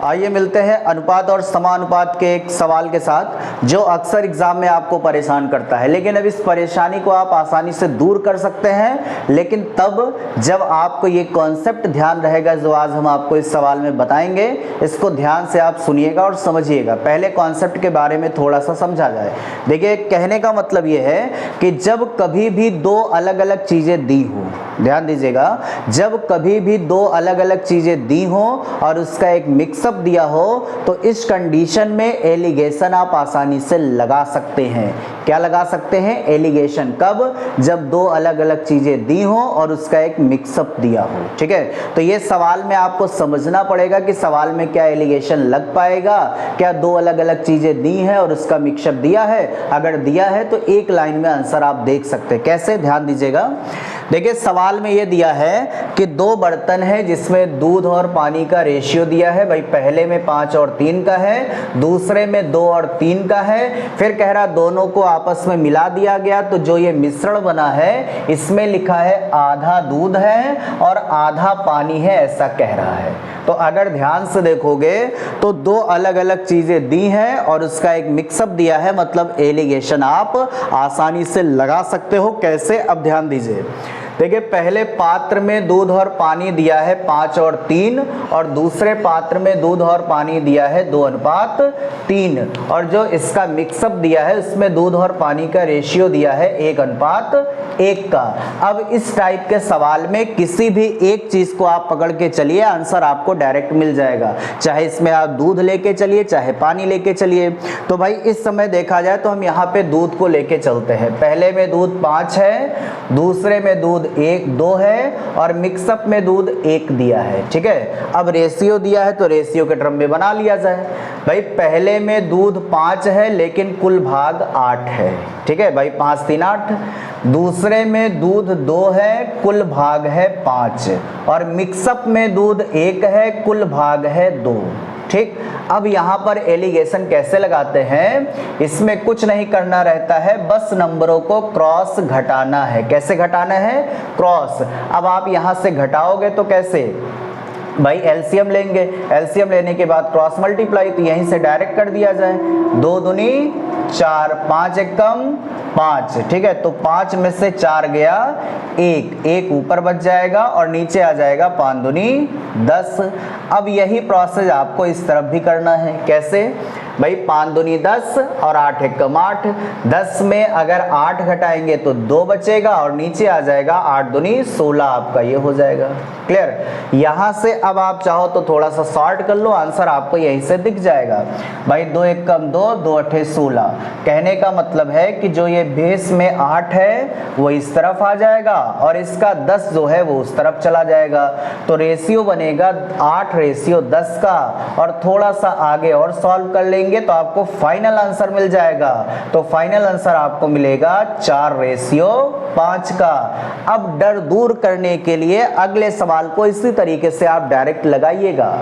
आइए मिलते हैं अनुपात और समानुपात के एक सवाल के साथ जो अक्सर एग्जाम में आपको परेशान करता है, लेकिन अब इस परेशानी को आप आसानी से दूर कर सकते हैं, लेकिन तब जब आपको ये कॉन्सेप्ट ध्यान रहेगा जो आज हम आपको इस सवाल में बताएंगे। इसको ध्यान से आप सुनिएगा और समझिएगा। पहले कॉन्सेप्ट के बारे में थोड़ा सा समझा जाए। देखिए, कहने का मतलब ये है कि जब कभी भी दो अलग अलग चीज़ें दी हो, ध्यान दीजिएगा, जब कभी भी दो अलग अलग चीज़ें दी हो और उसका एक मिक्सअप दिया हो तो इस कंडीशन में एलिगेशन आप आसानी से लगा सकते हैं। क्या लगा सकते हैं? एलिगेशन। कब? जब दो अलग अलग चीज़ें दी हो और उसका एक मिक्सअप दिया हो। ठीक है, तो ये सवाल में आपको समझना पड़ेगा कि सवाल में क्या एलिगेशन लग पाएगा, क्या दो अलग अलग चीज़ें दी हैं और उसका मिक्सअप दिया है। अगर दिया है तो एक लाइन में आंसर आप देख सकते हैं। कैसे? ध्यान दीजिएगा। देखिए, सवाल में ये दिया है कि दो बर्तन है जिसमें दूध और पानी का रेशियो दिया है। भाई पहले में 5 और 3 का है, दूसरे में 2 और 3 का है। फिर कह रहा दोनों को आपस में मिला दिया गया तो जो ये मिश्रण बना है इसमें लिखा है आधा दूध है और आधा पानी है, ऐसा कह रहा है। तो अगर ध्यान से देखोगे तो दो अलग अलग चीजें दी हैं और उसका एक मिक्सअप दिया है, मतलब एलिगेशन आप आसानी से लगा सकते हो। कैसे? अब ध्यान दीजिए। देखिए, पहले पात्र में दूध और पानी दिया है 5 और 3 और दूसरे पात्र में दूध और पानी दिया है 2:3 और जो इसका मिक्सअप दिया है उसमें दूध और पानी का रेशियो दिया है 1:1 का। अब इस टाइप के सवाल में किसी भी एक चीज को आप पकड़ के चलिए, आंसर आपको डायरेक्ट मिल जाएगा। चाहे इसमें आप दूध लेके चलिए, चाहे पानी लेके चलिए। तो भाई इस समय देखा जाए तो हम यहाँ पे दूध को लेके चलते हैं। पहले में दूध 5 है, दूसरे में दूध 2 है और मिक्सअप में दूध 1 दिया है। ठीक है, अब रेशियो दिया है तो रेशियो के टर्म में बना लिया जाए। भाई पहले में दूध 5 है लेकिन कुल भाग 8 है। ठीक है भाई, 5 3 8। दूसरे में दूध 2 है, कुल भाग है 5 और मिक्सअप में दूध 1 है, कुल भाग है 2। ठीक, अब यहाँ पर एलिगेशन कैसे लगाते हैं? इसमें कुछ नहीं करना रहता है, बस नंबरों को क्रॉस घटाना है। कैसे घटाना है? क्रॉस। अब आप यहाँ से घटाओगे तो कैसे? भाई एलसीएम लेंगे, एलसीएम लेने के बाद क्रॉस मल्टीप्लाई, तो यहीं से डायरेक्ट कर दिया जाए। 2 दूनी 4, 5 एकम 5। ठीक है, तो 5 में से 4 गया, 1 ऊपर बच जाएगा और नीचे आ जाएगा 5 दूनी 10। अब यही प्रोसेस आपको इस तरफ भी करना है। कैसे? भाई 5 दूनी 10 और 8 एकम 8। 10 में अगर 8 घटाएंगे तो 2 बचेगा और नीचे आ जाएगा 8 दूनी 16, आपका ये हो जाएगा। क्लियर? यहाँ से अब आप चाहो तो थोड़ा सा शॉर्ट कर लो, आंसर आपको यहीं से दिख जाएगा। भाई 2 एकम 2, 2 अठे 16। कहने का मतलब है कि जो ये बेस में 8 है वो इस तरफ आ जाएगा और इसका 10 जो है वो उस तरफ चला जाएगा। तो रेशियो बनेगा 8:10 का और थोड़ा सा आगे और सॉल्व कर लेंगे तो आपको फाइनल आंसर मिल जाएगा। तो फाइनल आंसर आपको मिलेगा 4:5 का। अब डर दूर करने के लिए अगले सवाल को इसी तरीके से आप डायरेक्ट लगाइएगा।